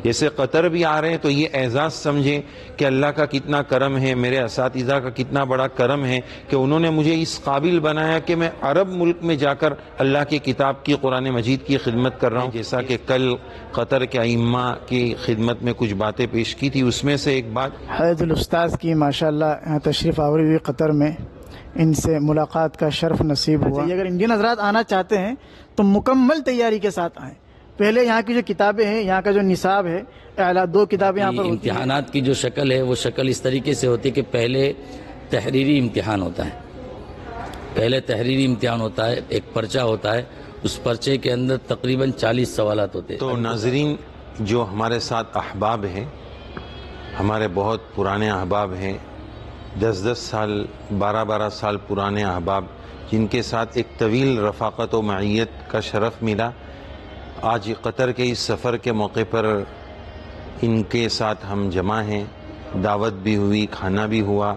جیسے قطر بھی آ رہے ہیں تو یہ اعزاز سمجھیں کہ اللہ کا کتنا کرم ہے، میرے اساتذہ کا کتنا بڑا کرم ہے کہ انہوں نے مجھے اس قابل بنایا کہ میں عرب ملک میں جا کر اللہ کی کتاب کی، قرآن مجید کی خدمت کر رہا ہوں۔ جیسا کہ کل قطر کے ائمہ کی خدمت میں کچھ باتیں پیش کی تھی، اس میں سے ایک بات حضرت الاستاذ کی ماشاءاللہ یہاں تشریف آوری ہوئی قطر میں، ان سے ملاقات کا شرف نصیب ہوا۔ اگر انڈین حضرات آنا چاہتے ہیں تو مکمل تیاری کے ساتھ آئیں۔ پہلے یہاں کی جو کتابیں ہیں، یہاں کا جو نصاب ہے، اعلیٰ 2 کتابیں یہاں پر ہوتی ہیں۔ امتحانات کی جو شکل ہے وہ شکل اس طریقے سے ہوتی ہے کہ پہلے تحریری امتحان ہوتا ہے، پہلے تحریری امتحان ہوتا ہے، ایک پرچہ ہوتا ہے، اس پرچے کے اندر تقریباً 40 سوالات ہوتے ہیں۔ تو ناظرین، جو ہمارے ساتھ احباب ہیں، ہمارے بہت پرانے احباب ہیں، 10 سال 12 سال پرانے احباب، جن کے ساتھ ایک طویل رفاقت و معیت کا شرف ملا، آج قطر کے اس سفر کے موقع پر ان کے ساتھ ہم جمع ہیں، دعوت بھی ہوئی، کھانا بھی ہوا۔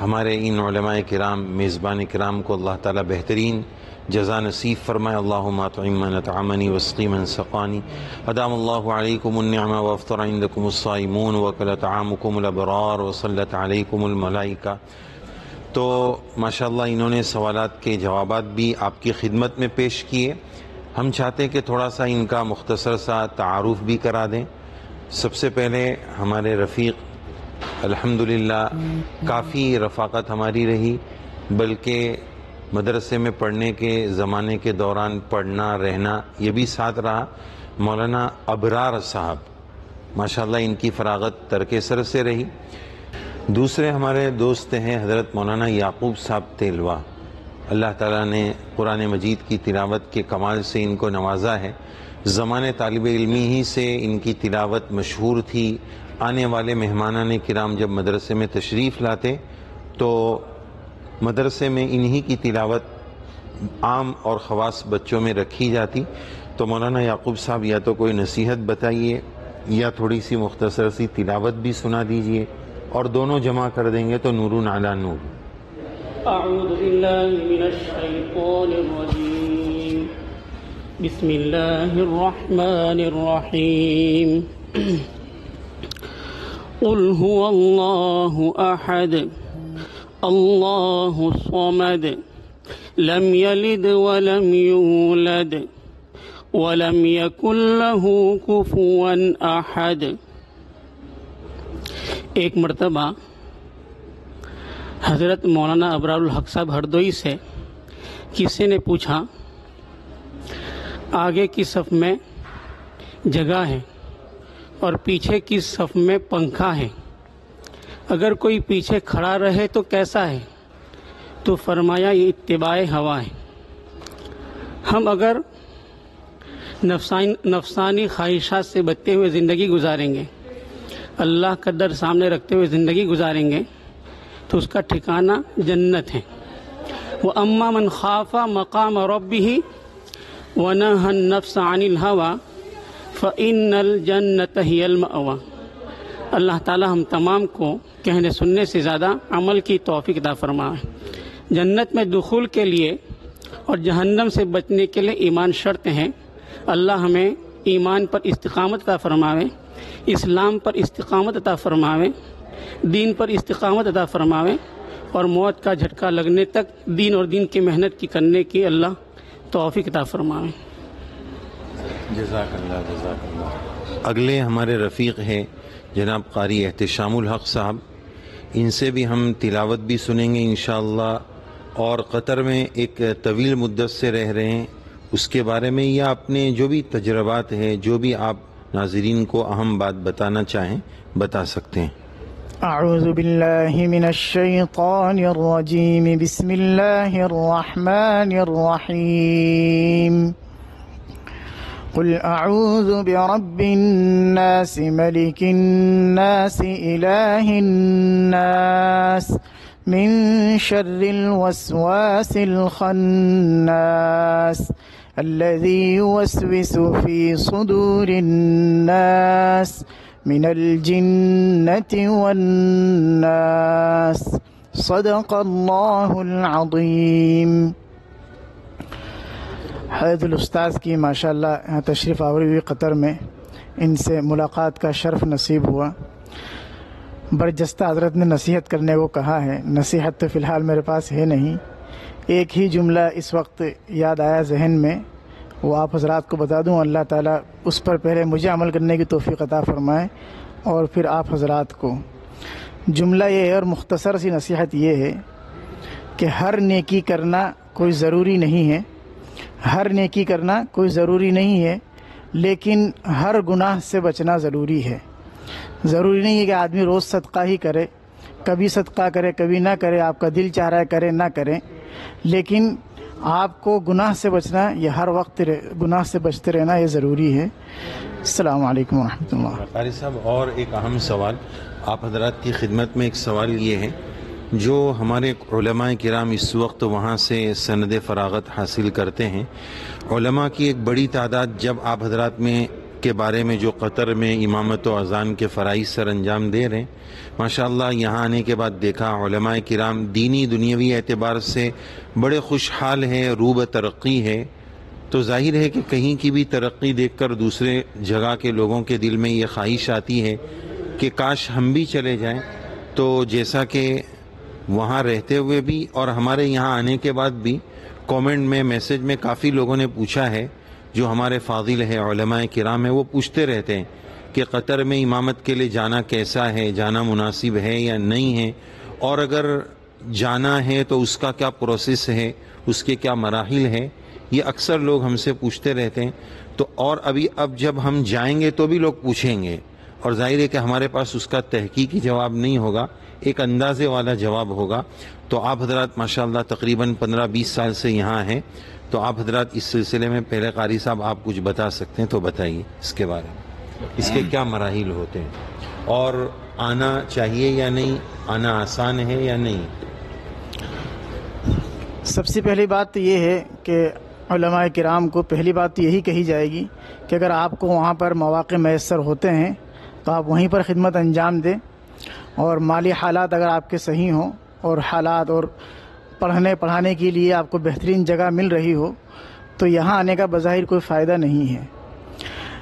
ہمارے ان علماء کرام، میزبان کرام کو اللہ تعالیٰ بہترین جزا نصیب فرمائے۔ اللہم اطعم من اطعمنی واسقی من سقانی، ادام اللہ علیکم النعمہ وافطر عندکم الصائمون وکل طعامکم الابرار وصلت علیکم الملائکہ۔ تو ماشاءاللہ انہوں نے سوالات کے جوابات بھی آپ کی خدمت میں پیش کیے۔ ہم چاہتے ہیں کہ تھوڑا سا ان کا مختصر سا تعارف بھی کرا دیں۔ سب سے پہلے ہمارے رفیق، الحمدللہ کافی رفاقت ہماری رہی، بلکہ مدرسے میں پڑھنے کے زمانے کے دوران پڑھنا رہنا یہ بھی ساتھ رہا، مولانا ابرار صاحب، ماشاءاللہ ان کی فراغت ترک سر سے رہی۔ دوسرے ہمارے دوست ہیں حضرت مولانا یعقوب صاحب تیلوا، اللہ تعالیٰ نے قرآن مجید کی تلاوت کے کمال سے ان کو نوازا ہے۔ زمانے طالب علمی ہی سے ان کی تلاوت مشہور تھی۔ آنے والے مہمانان کرام جب مدرسے میں تشریف لاتے تو مدرسے میں انہی کی تلاوت عام اور خواص بچوں میں رکھی جاتی۔ تو مولانا یعقوب صاحب یا تو کوئی نصیحت بتائیے یا تھوڑی سی مختصر سی تلاوت بھی سنا دیجئے، اور دونوں جمع کر دیں گے تو نور علی نور۔ اعوذ باللہ من الشیطان الرجیم، بسم اللہ الرحمن الرحیم، قل هو اللہ احد اللہ الصمد لم یلد ولم یولد ولم یکن له کفوا احد۔ ایک مرتبہ حضرت مولانا ابرار الحق صاحب ہردوئی سے کسی نے پوچھا، آگے کی صف میں جگہ ہے اور پیچھے کی صف میں پنکھا ہے، اگر کوئی پیچھے کھڑا رہے تو کیسا ہے؟ تو فرمایا یہ اتباع ہوا ہے۔ ہم اگر نفسانی خواہشات سے بچتے ہوئے زندگی گزاریں گے، اللہ کا ڈر سامنے رکھتے ہوئے زندگی گزاریں گے تو اس کا ٹھکانہ جنت ہے۔ وَأَمَّا مَنْ خَافَ مَقَامَ رَبِّهِ وَنَهَى النَّفْسَ عَنِ الْهَوَى فَإِنَّ الْجَنَّةَ هِيَ الْمَأْوَى۔ اللہ تعالی ہم تمام کو کہنے سننے سے زیادہ عمل کی توفیق عطا فرمائے۔ جنت میں دخول کے لیے اور جہنم سے بچنے کے لیے ایمان شرط ہیں۔ اللہ ہمیں ایمان پر استقامت عطا فرماوے، اسلام پر استقامت عطا فرماوے، دین پر استقامت عطا فرماوے، اور موت کا جھٹکا لگنے تک دین اور دین کی محنت کی کرنے کی اللہ توفیق عطا فرماوے۔ جزاک اللہ، جزاک اللہ۔ اگلے ہمارے رفیق ہیں جناب قاری احتشام الحق صاحب، ان سے بھی ہم تلاوت بھی سنیں گے انشاءاللہ، اور قطر میں ایک طویل مدت سے رہ رہے ہیں، اس کے بارے میں یا اپنے جو بھی تجربات ہیں، جو بھی آپ ناظرین کو اہم بات بتانا چاہیں بتا سکتے ہیں۔ اعوذ باللہ من الشیطان الرجیم، بسم اللہ الرحمن الرحیم، قل اعوذ برب الناس ملک الناس الہ الناس من شر الوسواس الخناس الذي يوسوس في صدور الناس من الجنة والناس، صدق اللہ العظیم۔ حضرت الاستاذ کی ماشاءاللہ یہاں تشریف آوری ہوئی قطر میں، ان سے ملاقات کا شرف نصیب ہوا۔ برجستہ حضرت نے نصیحت کرنے کو کہا ہے، نصیحت تو فی الحال میرے پاس ہے نہیں، ایک ہی جملہ اس وقت یاد آیا ذہن میں، وہ آپ حضرات کو بتا دوں۔ اللہ تعالیٰ اس پر پہلے مجھے عمل کرنے کی توفیق عطا فرمائے اور پھر آپ حضرات کو۔ جملہ یہ ہے اور مختصر سی نصیحت یہ ہے کہ ہر نیکی کرنا کوئی ضروری نہیں ہے، ہر نیکی کرنا کوئی ضروری نہیں ہے، لیکن ہر گناہ سے بچنا ضروری ہے۔ ضروری نہیں ہے کہ آدمی روز صدقہ ہی کرے، کبھی صدقہ کرے کبھی نہ کرے، آپ کا دل چاہ رہا ہے کرے نہ کرے، لیکن آپ کو گناہ سے بچنا، یہ ہر وقت گناہ سے بچتے رہنا یہ ضروری ہے۔ السلام علیکم ورحمۃ اللہ۔ قاری صاحب، اور ایک اہم سوال آپ حضرات کی خدمت میں، ایک سوال یہ ہے، جو ہمارے علماء کرام اس وقت وہاں سے سند فراغت حاصل کرتے ہیں، علماء کی ایک بڑی تعداد جب آپ حضرات میں کے بارے میں جو قطر میں امامت و اذان کے فرائض سر انجام دے رہے ہیں، ماشاءاللہ یہاں آنے کے بعد دیکھا علماء کرام دینی دنیاوی اعتبار سے بڑے خوشحال ہیں، روب ترقی ہے، تو ظاہر ہے کہ کہیں کی بھی ترقی دیکھ کر دوسرے جگہ کے لوگوں کے دل میں یہ خواہش آتی ہے کہ کاش ہم بھی چلے جائیں۔ تو جیسا کہ وہاں رہتے ہوئے بھی اور ہمارے یہاں آنے کے بعد بھی کومنٹ میں، میسج میں کافی لوگوں نے پوچھا ہے، جو ہمارے فاضل ہیں، علماء کرام ہیں، وہ پوچھتے رہتے ہیں کہ قطر میں امامت کے لیے جانا کیسا ہے، جانا مناسب ہے یا نہیں ہے، اور اگر جانا ہے تو اس کا کیا پروسیس ہے، اس کے کیا مراحل ہے، یہ اکثر لوگ ہم سے پوچھتے رہتے ہیں۔ تو اور اب جب ہم جائیں گے تو بھی لوگ پوچھیں گے، اور ظاہر ہے کہ ہمارے پاس اس کا تحقیقی جواب نہیں ہوگا، ایک اندازے والا جواب ہوگا۔ تو آپ حضرات ماشاءاللہ تقریباً 15-20 سال سے یہاں ہیں، تو آپ حضرات اس سلسلے میں پہلے قاری صاحب آپ کچھ بتا سکتے ہیں تو بتائیے اس کے بارے میں، اس کے کیا مراحل ہوتے ہیں، اور آنا چاہیے یا نہیں، آنا آسان ہے یا نہیں؟ سب سے پہلی بات تو یہ ہے کہ علماء کرام کو پہلی بات تو یہی کہی جائے گی کہ اگر آپ کو وہاں پر مواقع میسر ہوتے ہیں تو آپ وہیں پر خدمت انجام دیں، اور مالی حالات اگر آپ کے صحیح ہوں اور حالات اور پڑھانے کے لیے آپ کو بہترین جگہ مل رہی ہو تو یہاں آنے کا بظاہر کوئی فائدہ نہیں ہے۔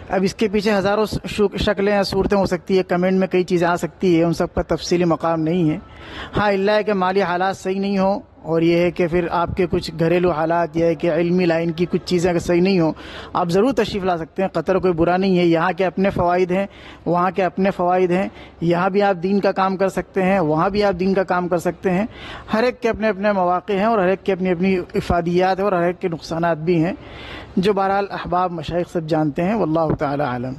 اب اس کے پیچھے ہزاروں شکلیں یا صورتیں ہو سکتی ہے، کمنٹ میں کئی چیزیں آ سکتی ہے، ان سب پر تفصیلی مقام نہیں ہے۔ ہاں اللہ ہے کہ مالی حالات صحیح نہیں ہوں، اور یہ ہے کہ پھر آپ کے کچھ گھریلو حالات، یہ ہے کہ علمی لائن کی کچھ چیزیں اگر صحیح نہیں ہوں، آپ ضرور تشریف لا سکتے ہیں۔ قطر کوئی برا نہیں ہے، یہاں کے اپنے فوائد ہیں، وہاں کے اپنے فوائد ہیں، یہاں بھی آپ دین کا کام کر سکتے ہیں، وہاں بھی آپ دین کا کام کر سکتے ہیں۔ ہر ایک کے اپنے اپنے مواقع ہیں، اور ہر ایک کے اپنی اپنی افادیات ہیں، اور ہر ایک کے نقصانات بھی ہیں، جو بہرحال احباب مشائخ سب جانتے ہیں، واللہ تعالی عالم۔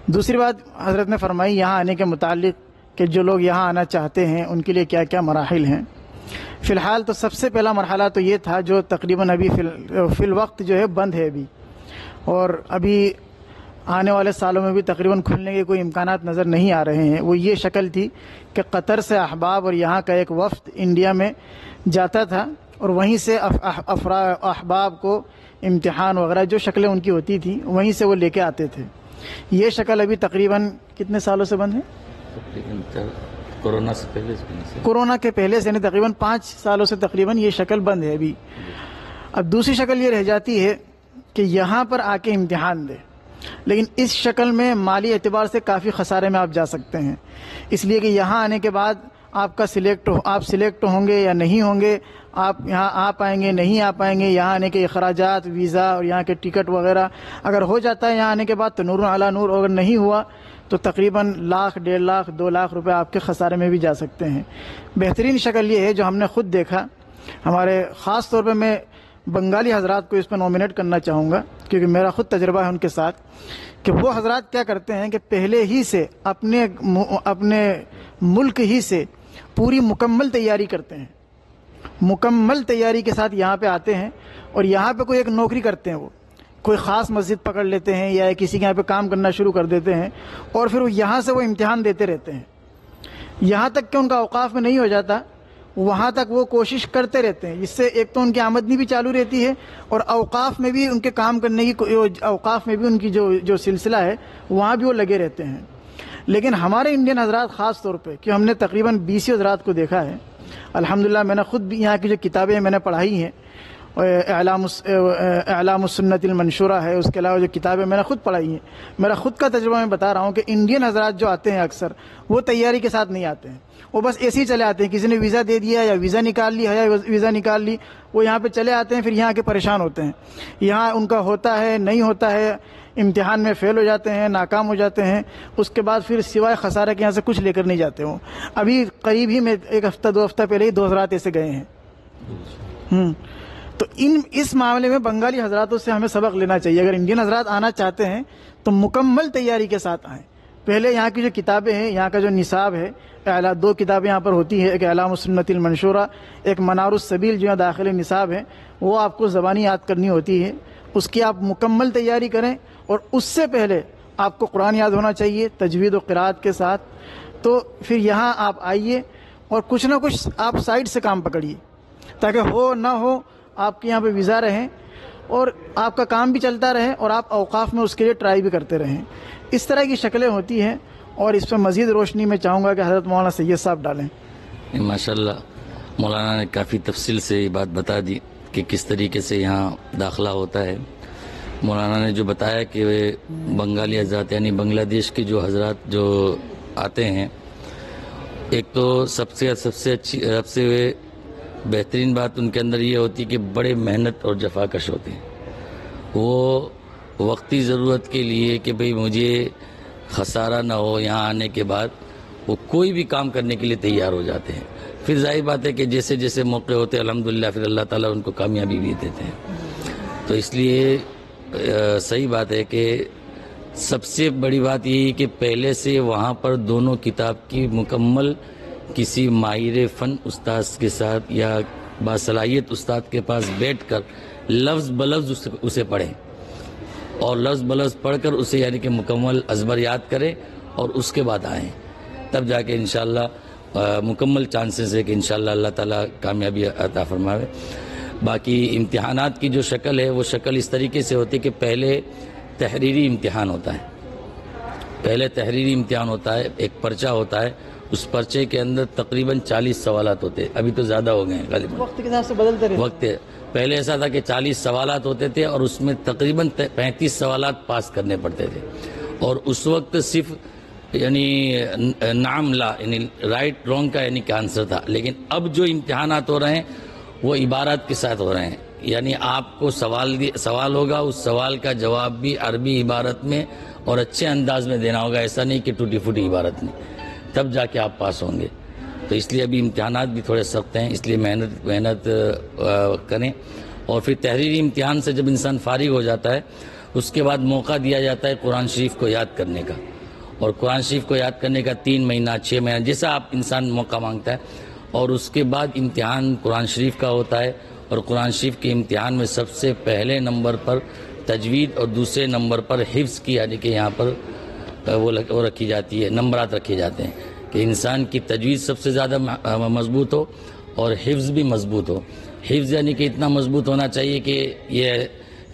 دوسری بات حضرت نے فرمائی یہاں آنے کے متعلق کہ جو لوگ یہاں آنا چاہتے ہیں ان کے لیے کیا کیا مراحل ہیں۔ فی الحال تو سب سے پہلا مرحلہ تو یہ تھا، جو تقریباً ابھی فی الوقت جو ہے بند ہے ابھی، اور ابھی آنے والے سالوں میں بھی تقریباً کھلنے کے کوئی امکانات نظر نہیں آ رہے ہیں۔ وہ یہ شکل تھی کہ قطر سے احباب اور یہاں کا ایک وفد انڈیا میں جاتا تھا، اور وہیں سے احباب کو امتحان وغیرہ جو شکلیں ان کی ہوتی تھیں وہیں سے وہ لے کے آتے تھے۔ یہ شکل ابھی تقریباً کتنے سالوں سے بند ہے؟ کورونا کے پہلے سے، تقریباً 5 سالوں سے تقریباً یہ شکل بند ہے ابھی۔ اب دوسری شکل یہ رہ جاتی ہے کہ یہاں پر آ کے امتحان دے، لیکن اس شکل میں مالی اعتبار سے کافی خسارے میں آپ جا سکتے ہیں، اس لیے کہ یہاں آنے کے بعد آپ سلیکٹ ہوں گے یا نہیں ہوں گے، آپ یہاں آ پائیں گے نہیں آ پائیں گے، یہاں آنے کے اخراجات، ویزا اور یہاں کے ٹکٹ وغیرہ اگر ہو جاتا ہے یہاں آنے کے بعد تو نور علی نور، اگر نہیں ہوا تو تقریباً 1,00,000 1.5 لاکھ 2 لاکھ روپے آپ کے خسارے میں بھی جا سکتے ہیں۔ بہترین شکل یہ ہے جو ہم نے خود دیکھا، ہمارے خاص طور پہ میں بنگالی حضرات کو اس پہ نومینیٹ کرنا چاہوں گا کیونکہ میرا خود تجربہ ہے ان کے ساتھ، کہ وہ حضرات کیا کرتے ہیں کہ پہلے ہی سے اپنے ملک ہی سے پوری مکمل تیاری کرتے ہیں، مکمل تیاری کے ساتھ یہاں پہ آتے ہیں، اور یہاں پہ کوئی ایک نوکری کرتے ہیں، وہ کوئی خاص مسجد پکڑ لیتے ہیں یا کسی کے یہاں پہ کام کرنا شروع کر دیتے ہیں، اور پھر یہاں سے وہ امتحان دیتے رہتے ہیں، یہاں تک کہ ان کا اوقاف میں نہیں ہو جاتا، وہاں تک وہ کوشش کرتے رہتے ہیں، جس سے ایک تو ان کی آمدنی بھی چالو رہتی ہے، اور اوقاف میں بھی ان کے کام کرنے کی اوقاف میں بھی ان کی جو سلسلہ ہے وہاں بھی وہ لگے رہتے ہیں۔ لیکن ہمارے انڈین حضرات خاص طور پہ، کہ ہم نے تقریباً 20 حضرات کو دیکھا ہے، الحمدللہ میں نے خود بھی یہاں کی جو کتابیں میں نے پڑھائی ہیں اعلام السنت المنشورہ ہے، اس کے علاوہ جو کتابیں میں نے خود پڑھائی ہیں، میرا خود کا تجربہ میں بتا رہا ہوں کہ انڈین حضرات جو آتے ہیں اکثر وہ تیاری کے ساتھ نہیں آتے ہیں، وہ بس ایسے ہی چلے آتے ہیں، کسی نے ویزا دے دیا یا ویزا نکال لی، وہ یہاں پہ چلے آتے ہیں، پھر یہاں کے پریشان ہوتے ہیں، یہاں ان کا ہوتا ہے نہیں ہوتا ہے، امتحان میں فیل ہو جاتے ہیں، ناکام ہو جاتے ہیں، اس کے بعد پھر سوائے خسارہ کے یہاں سے کچھ لے کر نہیں جاتے ہوں۔ ابھی قریب ہی میں 1 ہفتہ 2 ہفتہ پہلے ہی 2 حضرات ایسے گئے ہیں۔ تو اس معاملے میں بنگالی حضراتوں سے ہمیں سبق لینا چاہیے۔ اگر انڈین حضرات آنا چاہتے ہیں تو مکمل تیاری کے ساتھ آئیں۔ پہلے یہاں کی جو کتابیں ہیں، یہاں کا جو نصاب ہے، 2 کتابیں یہاں پر ہوتی ہیں، ایک اعلام السنت المنشورہ، ایک منار السبیل، جو داخل نصاب ہے، وہ آپ کو زبانی یاد کرنی ہوتی ہے، اس کی آپ مکمل تیاری کریں، اور اس سے پہلے آپ کو قرآن یاد ہونا چاہیے تجوید و قرات کے ساتھ۔ تو پھر یہاں آپ آئیے اور کچھ نہ کچھ آپ سائڈ سے کام پکڑیے، تاکہ ہو نہ ہو آپ کے یہاں پہ ویزا رہیں اور آپ کا کام بھی چلتا رہے اور آپ اوقاف میں اس کے لیے ٹرائی بھی کرتے رہیں۔ اس طرح کی شکلیں ہوتی ہیں، اور اس پہ مزید روشنی میں چاہوں گا کہ حضرت مولانا سید صاحب ڈالیں۔ ماشاءاللہ مولانا نے کافی تفصیل سے یہ بات بتا دی کہ کس طریقے سے یہاں داخلہ ہوتا ہے۔ مولانا نے جو بتایا کہ بنگالی حضرات یعنی بنگلہ دیش کے جو حضرات جو آتے ہیں، ایک تو سب سے بہترین بات ان کے اندر یہ ہوتی ہے کہ بڑے محنت اور جفاکش ہوتے ہیں۔ وہ وقتی ضرورت کے لیے کہ بھئی مجھے خسارہ نہ ہو، یہاں آنے کے بعد وہ کوئی بھی کام کرنے کے لیے تیار ہو جاتے ہیں۔ پھر ظاہر بات ہے کہ جیسے جیسے موقع ہوتے ہیں الحمدللہ پھر اللہ تعالیٰ ان کو کامیابی بھی دیتے ہیں۔ تو اس لیے صحیح بات ہے کہ سب سے بڑی بات یہی کہ پہلے سے وہاں پر دونوں کتاب کی مکمل کسی ماہر فن استاد کے ساتھ یا باصلاحیت استاد کے پاس بیٹھ کر لفظ بلفظ اسے پڑھیں، اور لفظ بلفظ پڑھ کر اسے یعنی کہ مکمل ازبر یاد کریں، اور اس کے بعد آئیں، تب جا کے انشاءاللہ مکمل چانسز ہے کہ انشاءاللہ اللہ تعالیٰ کامیابی عطا فرماوے۔ باقی امتحانات کی جو شکل ہے وہ شکل اس طریقے سے ہوتی ہے کہ پہلے تحریری امتحان ہوتا ہے، ایک پرچہ ہوتا ہے، اس پرچے کے اندر تقریباً 40 سوالات ہوتے ہیں، ابھی تو زیادہ ہو گئے ہیں غالباً، وقت کے حساب سے بدلتے رہتے وقت پہلے ایسا تھا کہ 40 سوالات ہوتے تھے اور اس میں تقریباً 35 سوالات پاس کرنے پڑتے تھے، اور اس وقت صرف یعنی نعم لا یعنی رائٹ رانگ کا یعنی کہ آنسر تھا۔ لیکن اب جو امتحانات ہو رہے ہیں وہ عبارات کے ساتھ ہو رہے ہیں، یعنی آپ کو سوال ہوگا، اس سوال کا جواب بھی عربی عبارت میں اور اچھے انداز میں دینا ہوگا، ایسا نہیں کہ ٹوٹی پھوٹی عبارت میں، تب جا کے آپ پاس ہوں گے۔ تو اس لیے ابھی امتحانات بھی تھوڑے سخت ہیں، اس لیے محنت کریں، اور پھر تحریری امتحان سے جب انسان فارغ ہو جاتا ہے اس کے بعد موقع دیا جاتا ہے قرآن شریف کو یاد کرنے کا، اور قرآن شریف کو یاد کرنے کا 3 مہینہ 6 مہینہ جیسا آپ انسان موقع مانگتا ہے، اور اس کے بعد امتحان قرآن شریف کا ہوتا ہے، اور قرآن شریف کے امتحان میں سب سے پہلے نمبر پر تجوید اور دوسرے نمبر پر حفظ کی یعنی کہ یہاں پر وہ رکھی جاتی ہے، نمبرات رکھے جاتے ہیں کہ انسان کی تجوید سب سے زیادہ مضبوط ہو اور حفظ بھی مضبوط ہو۔ حفظ یعنی کہ اتنا مضبوط ہونا چاہیے کہ یہ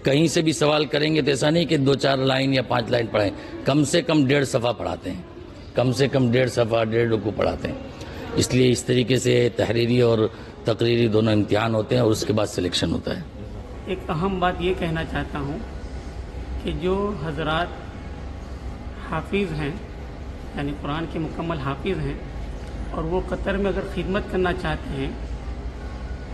کہیں سے بھی سوال کریں گے تو ایسا نہیں کہ 2-4 لائن یا 5 لائن پڑھیں، کم سے کم 1.5 صفحہ پڑھاتے ہیں، کم سے کم 1.5 صفحہ 1.5 رکوع پڑھاتے ہیں۔ اس لیے اس طریقے سے تحریری اور تقریری دونوں امتحان ہوتے ہیں، اور اس کے بعد سلیکشن ہوتا ہے۔ ایک اہم بات یہ کہنا چاہتا ہوں کہ جو حضرات حافظ ہیں یعنی قرآن کے مکمل حافظ ہیں، اور وہ قطر میں اگر خدمت کرنا چاہتے ہیں،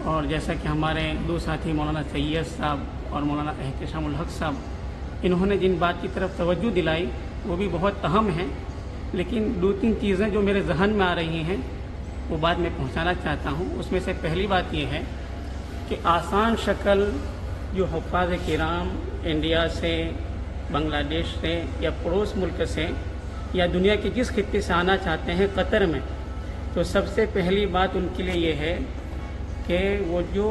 اور جیسا کہ ہمارے 2 ساتھی مولانا سید صاحب اور مولانا احتشام الحق صاحب انہوں نے جن بات کی طرف توجہ دلائی وہ بھی بہت اہم ہیں، لیکن 2-3 چیزیں جو میرے ذہن میں آ رہی ہیں وہ بات میں پہنچانا چاہتا ہوں۔ اس میں سے پہلی بات یہ ہے کہ آسان شکل جو حفاظ کرام انڈیا سے، بنگلہ دیش سے یا پڑوس ملک سے یا دنیا کے جس خطے سے آنا چاہتے ہیں قطر میں، تو سب سے پہلی بات ان کے لیے یہ ہے کہ وہ جو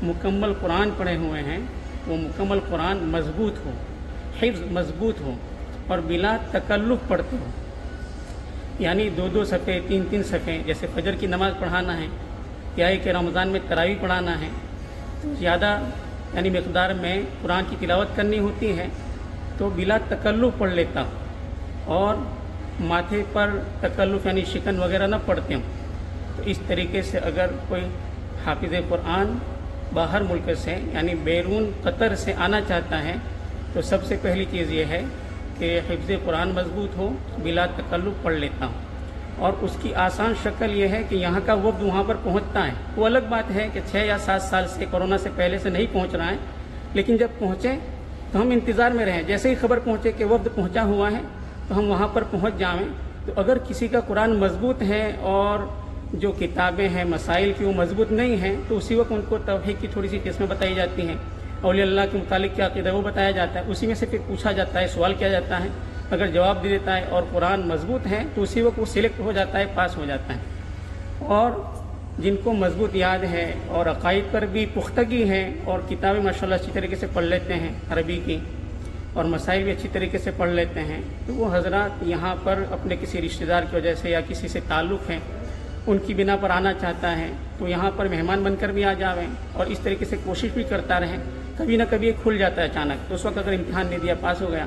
مکمل قرآن پڑھے ہوئے ہیں وہ مکمل قرآن مضبوط ہو، حفظ مضبوط ہو، اور بلا تکلف پڑھتے ہو، یعنی 2-2 صفحے 3-3 صفحے، جیسے فجر کی نماز پڑھانا ہے یا کہ رمضان میں تراویح پڑھانا ہے تو زیادہ یعنی مقدار میں قرآن کی تلاوت کرنی ہوتی ہے، تو بلا تکلف پڑھ لیتا ہوں، اور ماتھے پر تکلف یعنی شکن وغیرہ نہ پڑھتے ہوں۔ تو اس طریقے سے اگر کوئی حافظ قرآن باہر ملک سے یعنی بیرون قطر سے آنا چاہتا ہے تو سب سے پہلی چیز یہ ہے کہ حفظ قرآن مضبوط ہو، بلا تکلف پڑھ لیتا ہوں، اور اس کی آسان شکل یہ ہے کہ یہاں کا وفد وہاں پر پہنچتا ہے۔ وہ الگ بات ہے کہ 6 یا 7 سال سے کورونا سے پہلے سے نہیں پہنچ رہا ہے، لیکن جب پہنچے تو ہم انتظار میں رہیں، جیسے ہی خبر پہنچے کہ وفد پہنچا ہوا ہے تو ہم وہاں پر پہنچ جائیں۔ تو اگر کسی کا قرآن مضبوط ہے اور جو کتابیں ہیں مسائل کی وہ مضبوط نہیں ہیں تو اسی وقت ان کو توحید کی تھوڑی سی قسمیں بتائی جاتی ہیں، اولیاء اللہ کے متعلق کیا عقیدہ وہ بتایا جاتا ہے، اسی میں سے پھر پوچھا جاتا ہے، سوال کیا جاتا ہے، اگر جواب دے دیتا ہے اور قرآن مضبوط ہے تو اسی وقت وہ سلیکٹ ہو جاتا ہے، پاس ہو جاتا ہے۔ اور جن کو مضبوط یاد ہے اور عقائد پر بھی پختگی ہے اور کتابیں ماشاءاللہ اچھی طریقے سے پڑھ لیتے ہیں عربی کی اور مسائل بھی اچھی طریقے سے پڑھ لیتے ہیں، تو وہ حضرات یہاں پر اپنے کسی رشتہ دار کی وجہ سے یا کسی سے تعلق ہے ان کی بنا پر آنا چاہتا ہے تو یہاں پر مہمان بن کر بھی آ جاویں اور اس طریقے سے کوشش بھی کرتا رہے، کبھی نہ کبھی ایک کھل جاتا ہے اچانک، تو اس وقت اگر امتحان نہیں دیا پاس ہو گیا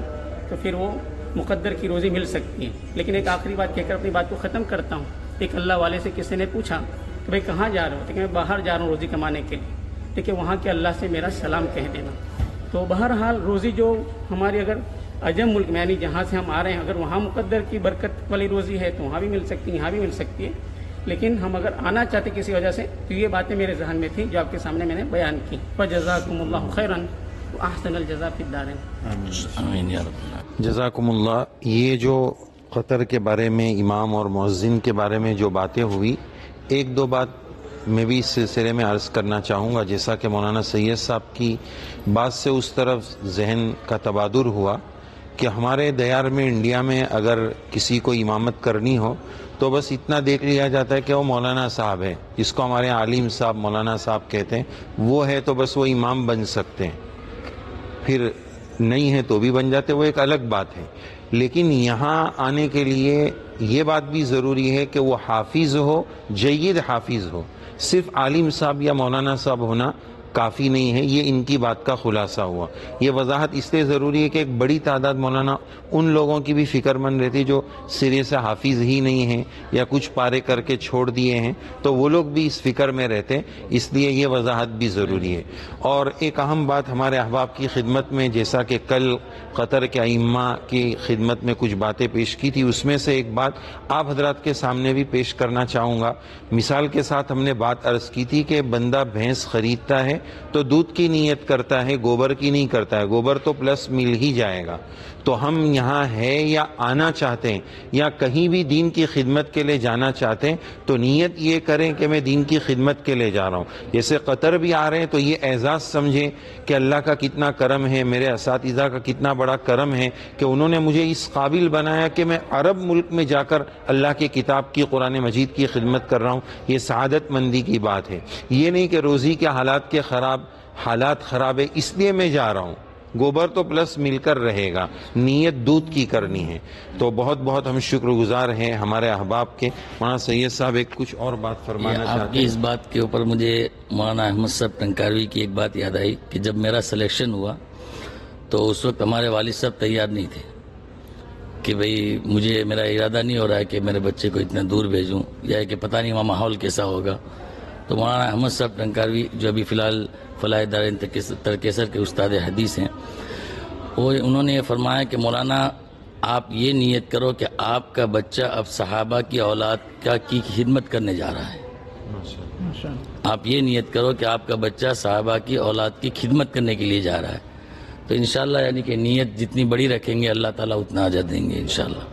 تو پھر وہ مقدر کی روزی مل سکتی ہے۔ لیکن ایک آخری بات کہہ کر اپنی بات کو ختم کرتا ہوں۔ ایک اللہ والے سے کسی نے پوچھا کہ بھائی کہاں جا رہے ہو؟ کہ میں باہر جا رہا ہوں روزی کمانے کے لیے، لیکن وہاں کے اللہ سے میرا سلام کہہ دینا۔ تو بہرحال روزی جو ہماری اگر عجم ملک میں یعنی جہاں سے ہم آ رہے ہیں اگر وہاں مقدر کی برکت والی روزی ہے تو وہاں بھی مل سکتی ہے، یہاں بھی مل سکتی ہے، لیکن ہم اگر آنا چاہتے کسی وجہ سے تو یہ باتیں میرے ذہن میں تھیں جو آپ کے سامنے میں نے بیان کی۔ فجزاکم اللہ خیرا واحسن الجزاء فی الدارین۔ آمین یا رب۔ جزاکم اللہ۔ یہ جو قطر کے بارے میں امام اور مؤذن کے بارے میں جو باتیں ہوئی، ایک دو بات میں بھی اس سلسلے میں عرض کرنا چاہوں گا۔ جیسا کہ مولانا سید صاحب کی بات سے اس طرف ذہن کا تبادر ہوا کہ ہمارے دیار میں انڈیا میں اگر کسی کو امامت کرنی ہو تو بس اتنا دیکھ لیا جاتا ہے کہ وہ مولانا صاحب ہے، جس کو ہمارے عالم صاحب مولانا صاحب کہتے ہیں، وہ ہے تو بس وہ امام بن سکتے ہیں، پھر نہیں ہے تو بھی بن جاتے، وہ ایک الگ بات ہے۔ لیکن یہاں آنے کے لیے یہ بات بھی ضروری ہے کہ وہ حافظ ہو، جید حافظ ہو، صرف عالم صاحب یا مولانا صاحب ہونا کافی نہیں ہے۔ یہ ان کی بات کا خلاصہ ہوا۔ یہ وضاحت اس لیے ضروری ہے کہ ایک بڑی تعداد مولانا ان لوگوں کی بھی فکر مند رہتی جو سرے سے حافظ ہی نہیں ہیں یا کچھ پارے کر کے چھوڑ دیے ہیں، تو وہ لوگ بھی اس فکر میں رہتے، اس لیے یہ وضاحت بھی ضروری ہے۔ اور ایک اہم بات ہمارے احباب کی خدمت میں، جیسا کہ کل قطر کے ائمہ کی خدمت میں کچھ باتیں پیش کی تھی، اس میں سے ایک بات آپ حضرات کے سامنے بھی پیش کرنا چاہوں گا۔ مثال کے ساتھ ہم نے بات عرض کی تھی کہ بندہ بھینس خریدتا ہے تو دودھ کی نیت کرتا ہے، گوبر کی نہیں کرتا ہے، گوبر تو پلس مل ہی جائے گا۔ تو ہم یہاں ہے یا آنا چاہتے ہیں یا کہیں بھی دین کی خدمت کے لیے جانا چاہتے ہیں تو نیت یہ کریں کہ میں دین کی خدمت کے لیے جا رہا ہوں۔ جیسے قطر بھی آ رہے ہیں تو یہ اعزاز سمجھیں کہ اللہ کا کتنا کرم ہے، میرے اساتذہ کا کتنا بڑا کرم ہے کہ انہوں نے مجھے اس قابل بنایا کہ میں عرب ملک میں جا کر اللہ کی کتاب کی، قرآن مجید کی خدمت کر رہا ہوں۔ یہ سعادت مندی کی بات ہے۔ یہ نہیں کہ روزی کے حالات کے حالات خراب ہے اس لیے میں جا رہا ہوں، گوبر تو پلس مل کر رہے گا، نیت دودھ کی کرنی ہے۔ تو بہت بہت ہم شکر گزار ہیں ہمارے احباب کے۔ مولانا سید صاحب ایک کچھ اور بات فرمانا آپ چاہتے کی اس بات کے اوپر مجھے مولانا احمد صاحب ٹنکاروی کی ایک بات یاد آئی کہ جب میرا سلیکشن ہوا تو اس وقت ہمارے والد صاحب تیار نہیں تھے کہ بھئی مجھے، میرا ارادہ نہیں ہو رہا ہے کہ میرے بچے کو اتنا دور بھیجوں یا کہ پتہ نہیں وہاں ماحول کیسا ہوگا۔ تو مولانا احمد صاحب ٹنکاروی جو ابھی فی الحال فلاح دارین ترکیسر کے استاد حدیث ہیں، انہوں نے یہ فرمایا کہ مولانا آپ یہ نیت کرو کہ آپ کا بچہ اب صحابہ کی اولاد کی خدمت کرنے جا رہا ہے۔ آپ یہ نیت کرو کہ آپ کا بچہ صحابہ کی اولاد کی خدمت کرنے کے لیے جا رہا ہے، تو انشاءاللہ یعنی کہ نیت جتنی بڑی رکھیں گے اللہ تعالیٰ اتنا اجر دیں گے انشاءاللہ۔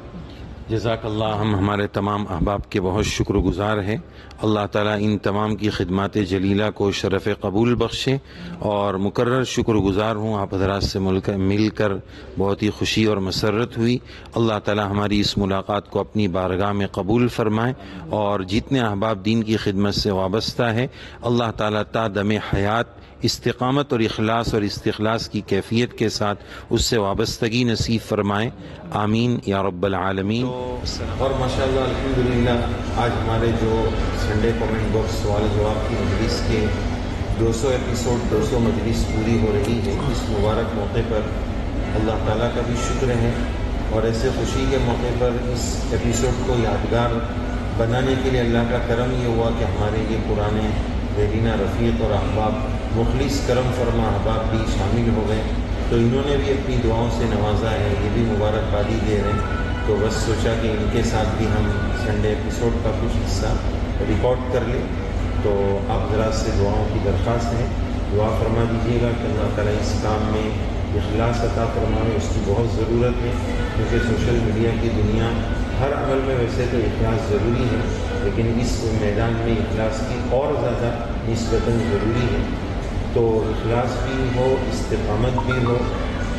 جزاک اللہ۔ ہم ہمارے تمام احباب کے بہت شکر گزار ہیں۔ اللہ تعالیٰ ان تمام کی خدمات جلیلہ کو شرف قبول بخشے، اور مکرر شکر گزار ہوں آپ حضرات سے مل کر بہت ہی خوشی اور مسرت ہوئی۔ اللہ تعالیٰ ہماری اس ملاقات کو اپنی بارگاہ میں قبول فرمائے، اور جتنے احباب دین کی خدمت سے وابستہ ہے اللہ تعالیٰ تا دم حیات استقامت اور اخلاص اور استخلاص کی کیفیت کے ساتھ اس سے وابستگی نصیب فرمائے، آمین یا رب العالمین۔ اور ماشاءاللہ الحمدللہ آج ہمارے جو سنڈے کامنٹ باکس سوال جواب کی مجلس کے 200 ایپیسوڈ 200 مجلس پوری ہو رہی ہے، اس مبارک موقع پر اللہ تعالیٰ کا بھی شکر ہے، اور ایسے خوشی کے موقع پر اس ایپیسوڈ کو یادگار بنانے کے لیے اللہ کا کرم یہ ہوا کہ ہمارے یہ پرانے دیرینہ رفیق اور احباب مخلص کرم فرما احباب بھی شامل ہو گئے، تو انہوں نے بھی اپنی دعاؤں سے نوازا ہے، یہ بھی مبارکبادی دے رہے ہیں۔ تو بس سوچا کہ ان کے ساتھ بھی ہم سنڈے ایپیسوڈ کا کچھ حصہ ریکارڈ کر لیں۔ تو آپ حضرات سے دعاؤں کی درخواست ہے، دعا فرما دیجیے گا کہ اللہ تعالیٰ اس کام میں اخلاص عطا فرمائے، اس کی بہت ضرورت ہے، کیونکہ سوشل میڈیا کی دنیا ہر عمل میں ویسے تو اخلاص ضروری ہے، لیکن اس میدان میں اخلاص کی اور زیادہ نسبتاً ضروری ہے۔ تو اخلاص بھی ہو، استقامت بھی ہو،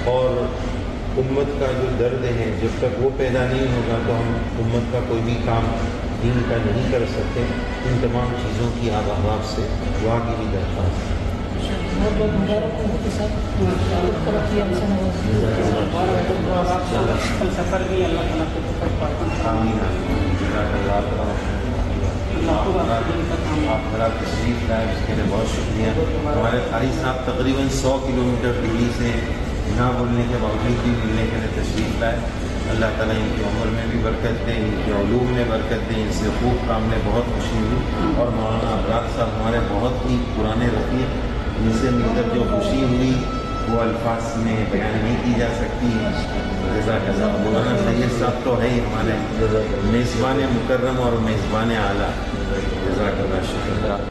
اور امت کا جو درد ہے جب تک وہ پیدا نہیں ہوگا تو ہم امت کا کوئی بھی کام دین کا نہیں کر سکتے۔ ان تمام چیزوں کی آپ احباب سے دعا کی بھی درخواست ہے۔ بہت بہت مبارک ہو کے ساتھ سفر بھی اللہ تعالیٰ کو آمین آپ ذرا تشریف لائے، اس کے لیے بہت شکریہ۔ ہمارے قاری صاحب تقریباً 100 کلومیٹر دلی سے نہ بولنے کے باوجود بھی ملنے کے لیے تشریف لائے۔ اللہ تعالیٰ ان کی عمر میں بھی برکت دے، ان کے علوم میں برکت دے، ان سے خوب کام میں بہت خوشی ہوئی۔ اور مولانا ابرار صاحب ہمارے بہت ہی پرانے رفیق، ان سے مل کر جو خوشی ہوئی وہ الفاظ میں بیان نہیں کی جا سکتی۔ جزاک اللہ۔ مولانا سید صاحب تو ہے ہی ہمارے میزبان مکرم اور میزبان اعلیٰ۔ جزاک اللہ، شکریہ۔